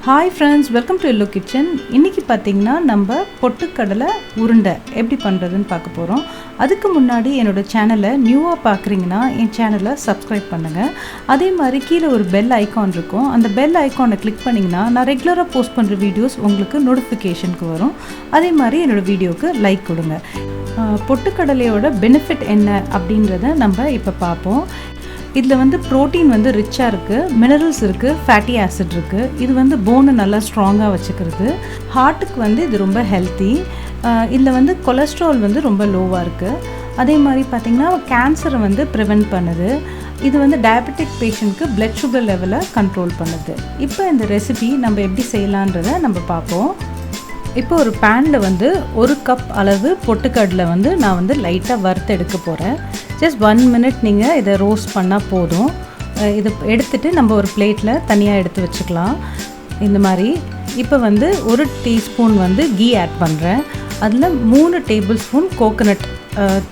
Hi friends, welcome to Hello Kitchen. இன்னைக்கு பாத்தீங்கன்னா நம்ம பொட்டுக்கடலை உருண்டை எப்படி பண்றதுன்னு பார்க்க போறோம். அதுக்கு முன்னாடி என்னோட சேனலை நியூவா பார்க்கறீங்கன்னா என் சேனலை சப்ஸ்கிரைப் பண்ணுங்க. அதே மாதிரி கீழ ஒரு பெல் ஐகான் இருக்கும். அந்த பெல் ஐகானை கிளிக் பண்ணீங்கன்னா நான் ரெகுலரா போஸ்ட் பண்ற வீடியோஸ் உங்களுக்கு நோட்டிஃபிகேஷனுக்கு வரும். அதே மாதிரி என்னோட வீடியோக்கு லைக் கொடுங்க. பொட்டுக்கடலையோட பெனிஃபிட் என்ன அப்படின்றத நம்ம இப்போ பார்ப்போம். இதில் வந்து ப்ரோட்டீன் வந்து ரிச்சாக இருக்குது, மினரல்ஸ் இருக்குது, ஃபேட்டி ஆசிட் இருக்குது. இது வந்து போனை நல்லா ஸ்ட்ராங்காக வச்சுக்கிறது. ஹார்ட்டுக்கு வந்து இது ரொம்ப ஹெல்த்தி. இதில் வந்து கொலஸ்ட்ரால் வந்து ரொம்ப லோவாக இருக்குது. அதே மாதிரி பார்த்திங்கன்னா கேன்சரை வந்து ப்ரிவெண்ட் பண்ணுது. இது வந்து டயபெட்டிக் பேஷண்ட்க்கு பிளட் சுகர் லெவலை கண்ட்ரோல் பண்ணுது. இப்போ இந்த ரெசிபி நம்ம எப்படி செய்யலான்றதை நம்ம பார்ப்போம். இப்போ ஒரு பேனில் வந்து 1 கப் அளவு பொட்டுக்கடலை வந்து நான் வந்து லைட்டாக வறுத்து எடுக்க போகிறேன். ஜஸ்ட் 1 மினிட் நீங்கள் இதை ரோஸ்ட் பண்ணால் போதும். இதை எடுத்துகிட்டு நம்ம ஒரு பிளேட்டில் தனியாக எடுத்து வச்சுக்கலாம். இந்த மாதிரி இப்போ வந்து 1 டீஸ்பூன் வந்து கீ ஆட் பண்ணுறேன். அதில் 3 டேபிள் ஸ்பூன் கோகோனட்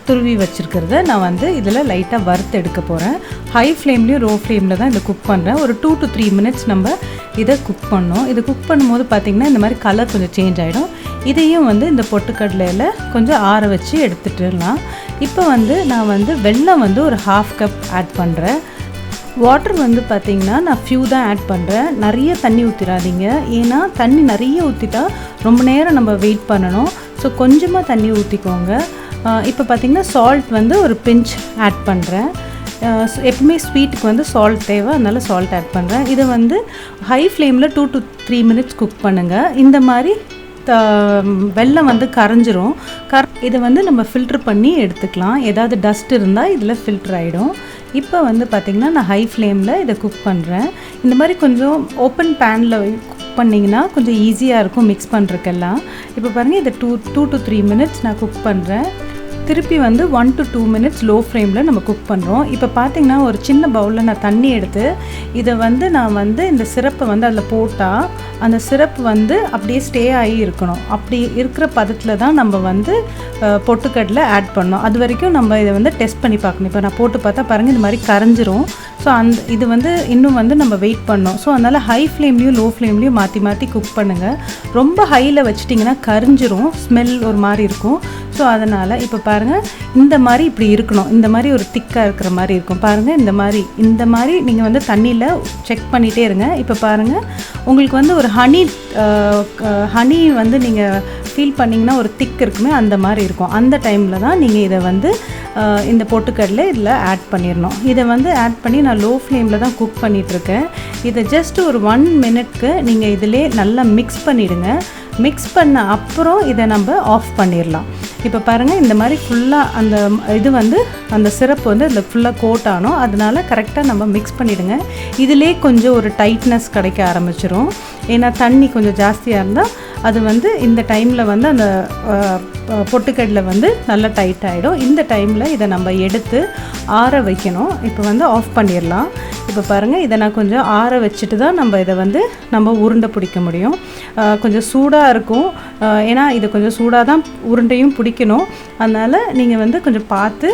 துருவி வச்சுருக்கிறத நான் வந்து இதில் லைட்டாக வறுத்து எடுக்க போகிறேன். ஹை ஃப்ளேம்லேயும் லோ ஃப்ளேமில் தான் இதை குக் பண்ணுறேன். ஒரு 2 to 3 மினிட்ஸ் நம்ம இதை குக் பண்ணோம். இது குக் பண்ணும்போது பார்த்திங்கன்னா இந்த மாதிரி கலர் கொஞ்சம் சேஞ்ச் ஆகிடும். இதையும் வந்து இந்த பொட்டுக்கடலையில் கொஞ்சம் ஆற வச்சு எடுத்துட்டுலாம். இப்போ வந்து நான் வந்து வெல்லம் வந்து ஒரு 1/2 கப் ஆட் பண்ணுறேன். வாட்டர் வந்து பார்த்திங்கன்னா நான் ஃபியூ தான் ஆட் பண்ணுறேன். நிறைய தண்ணி ஊற்றிடாதீங்க. ஏன்னா தண்ணி நிறைய ஊற்றிட்டா ரொம்ப நேரம் நம்ம வெயிட் பண்ணணும். ஸோ கொஞ்சமாக தண்ணி ஊற்றிக்கோங்க. இப்போ பார்த்திங்கன்னா சால்ட் வந்து ஒரு பிஞ்ச் ஆட் பண்ணுறேன். எப்பவுமே ஸ்வீட்டுக்கு வந்து சால்ட் தேவை, அதனால் சால்ட் ஆட் பண்ணுறேன். இதை வந்து ஹை ஃப்ளேமில் 2 to 3 மினிட்ஸ் குக் பண்ணுங்கள். இந்த மாதிரி வெல்லம் வந்து கரைஞ்சிரும். இதை வந்து நம்ம ஃபில்ட்ரு பண்ணி எடுத்துக்கலாம். ஏதாவது டஸ்ட் இருந்தால் இதில் ஃபில்ட்ரு ஆகிடும். இப்போ வந்து பார்த்திங்கன்னா நான் ஹை ஃப்ளேமில் இதை குக் பண்ணுறேன். இந்த மாதிரி கொஞ்சம் ஓப்பன் பேனில் குக் பண்ணிங்கன்னா கொஞ்சம் ஈஸியாக இருக்கும் மிக்ஸ் பண்ணுறதுக்கெல்லாம். இப்போ பாருங்கள் இதை 2 to 3 மினிட்ஸ் நான் குக் பண்ணுறேன். திருப்பி வந்து 1 to 2 மினிட்ஸ் லோ ஃப்ளேமில் நம்ம குக் பண்ணுறோம். இப்போ பார்த்திங்கன்னா ஒரு சின்ன பவுலில் நான் தண்ணி எடுத்து இதை வந்து நான் வந்து இந்த சிரப்பை வந்து அதில் போட்டால் அந்த சிரப் வந்து அப்படியே ஸ்டே ஆகி இருக்கணும். அப்படி இருக்கிற பதத்தில் தான் நம்ம வந்து பொட்டுக்கடலை ஆட் பண்ணோம். அது வரைக்கும் நம்ம இதை வந்து டெஸ்ட் பண்ணி பார்க்கணும். இப்போ நான் போட்டு பார்த்தா பாருங்கள் இந்த மாதிரி கரைஞ்சிரும். ஸோ இது வந்து இன்னும் வந்து நம்ம வெயிட் பண்ணோம். ஸோ அதனால் ஹை ஃப்ளேம்லேயும் லோ ஃப்ளேம்லேயும் மாற்றி மாற்றி குக் பண்ணுங்கள். ரொம்ப ஹையில் வச்சிட்டிங்கன்னா கரிஞ்சிரும், ஸ்மெல் ஒரு மாதிரி இருக்கும். ஸோ அதனால் இப்போ பாருங்கள் இந்த மாதிரி இப்படி இருக்கணும். இந்த மாதிரி ஒரு திக்காக இருக்கிற மாதிரி இருக்கும். பாருங்கள் இந்த மாதிரி நீங்கள் வந்து தண்ணியில் செக் பண்ணிகிட்டே இருங்க. இப்போ பாருங்கள் உங்களுக்கு வந்து ஒரு ஹனி வந்து நீங்கள் ஃபீல் பண்ணிங்கன்னா ஒரு திக் இருக்குமே அந்த மாதிரி இருக்கும். அந்த டைமில் தான் நீங்கள் இதை வந்து இந்த பொட்டுக்கடலை இதில் ஆட் பண்ணிடணும். இதை வந்து ஆட் பண்ணி நான் லோ ஃப்ளேமில் தான் குக் பண்ணிகிட்ருக்கேன். இதை ஜஸ்ட் ஒரு 1 மினிட்க்கு நீங்கள் இதிலே நல்லா மிக்ஸ் பண்ணிவிடுங்க. மிக்ஸ் பண்ண அப்புறம் இதை நம்ம ஆஃப் பண்ணிடலாம். இப்போ பாருங்கள் இந்த மாதிரி ஃபுல்லாக அந்த இது வந்து அந்த சிரப்பு வந்து இதில் ஃபுல்லாக கோட் ஆனோம். அதனால கரெக்டாக நம்ம மிக்ஸ் பண்ணிவிடுங்க. இதிலே கொஞ்சம் ஒரு டைட்னஸ் கிடைக்க ஆரம்பிச்சிரும். ஏன்னா தண்ணி கொஞ்சம் ஜாஸ்தியாக இருந்தால் அது வந்து இந்த டைமில் வந்து அந்த பொட்டுக்கடலை வந்து நல்லா டைட் ஆகிடும். இந்த டைமில் இதை நம்ம எடுத்து ஆற வைக்கணும். இப்போ வந்து ஆஃப் பண்ணிடலாம். இப்போ பாருங்கள் இதை நான் கொஞ்சம் ஆற வச்சுட்டு தான் இதை வந்து நம்ம உருண்டை பிடிக்க முடியும். கொஞ்சம் சூடாக இருக்கும். ஏன்னா இது கொஞ்சம் சூடாக தான் உருண்டையும் பிடிக்கணும். அதனால் நீங்கள் வந்து கொஞ்சம் பார்த்து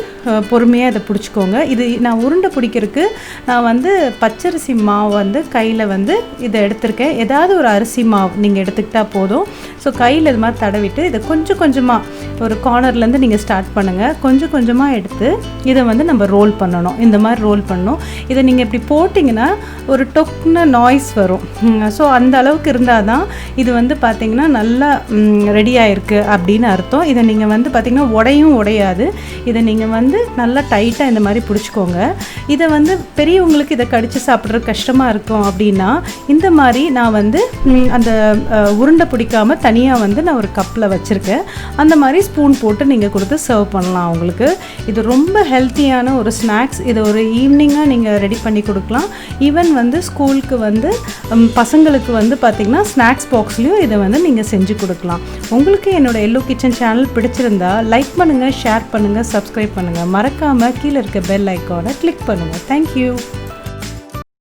பொறுமையாக இதை பிடிச்சிக்கோங்க. இது நான் உருண்டை பிடிக்கிறதுக்கு நான் வந்து பச்சரிசி மாவு வந்து கையில் வந்து இதை எடுத்திருக்கேன். ஏதாவது ஒரு அரிசி மாவு நீங்கள் எடுத்துக்கிட்டால் போதும். ஸோ கையில் இது மாதிரி தடவிட்டு இதை கொஞ்சம் கொஞ்சமாக ஒரு கார்னர்லேருந்து நீங்கள் ஸ்டார்ட் பண்ணுங்கள். கொஞ்சம் கொஞ்சமாக எடுத்து இதை வந்து நம்ம ரோல் பண்ணணும். இந்த மாதிரி ரோல் பண்ணணும். இதை நீங்கள் இப்படி போட்டிங்கன்னா ஒரு டொக்ன நாய்ஸ் வரும். ஸோ அந்த அளவுக்கு இருந்தால் தான் இது வந்து பார்த்திங்கன்னா நல்லா ரெடி ஆகிருக்கு அப்படின்னு அர்த்தம். இதை நீங்கள் வந்து பார்த்திங்கன்னா உடையாது. இதை நீங்கள் வந்து நல்லா டைட்டாக இந்த மாதிரி பிடிச்சிக்கோங்க. இதை வந்து பெரியவங்களுக்கு இதை கடித்து சாப்பிட்றது கஷ்டமாக இருக்கும் அப்படின்னா இந்த மாதிரி நான் வந்து அந்த உருண்டை பிடிக்காமல் தனியாக வந்து நான் ஒரு கப்பில் வச்சுருக்கேன். அந்த மாதிரி ஸ்பூன் போட்டு நீங்கள் கொடுத்து சர்வ் பண்ணலாம் அவங்களுக்கு. இது ரொம்ப ஹெல்த்தியான ஒரு ஸ்நாக்ஸ். இதை ஒரு ஈவினிங்காக நீங்கள் ரெடி பண்ணி கொடுக்கலாம். ஈவன் வந்து ஸ்கூலுக்கு வந்து பசங்களுக்கு வந்து பார்த்திங்கன்னா ஸ்நாக்ஸ் பாக்ஸ்லேயும் இதை வந்து நீங்கள் செஞ்சு கொடுக்கலாம். உங்களுக்கு என்னோடய எல்லோ கிச்சன் சேனல் பிடிச்சிருந்தா லைக் பண்ணுங்கள், ஷேர் பண்ணுங்கள், சப்ஸ்கிரைப் பண்ணுங்கள். மறக்காமல் கீழே இருக்க பெல் ஐக்கானை கிளிக் பண்ணுங்கள். தேங்க்யூ.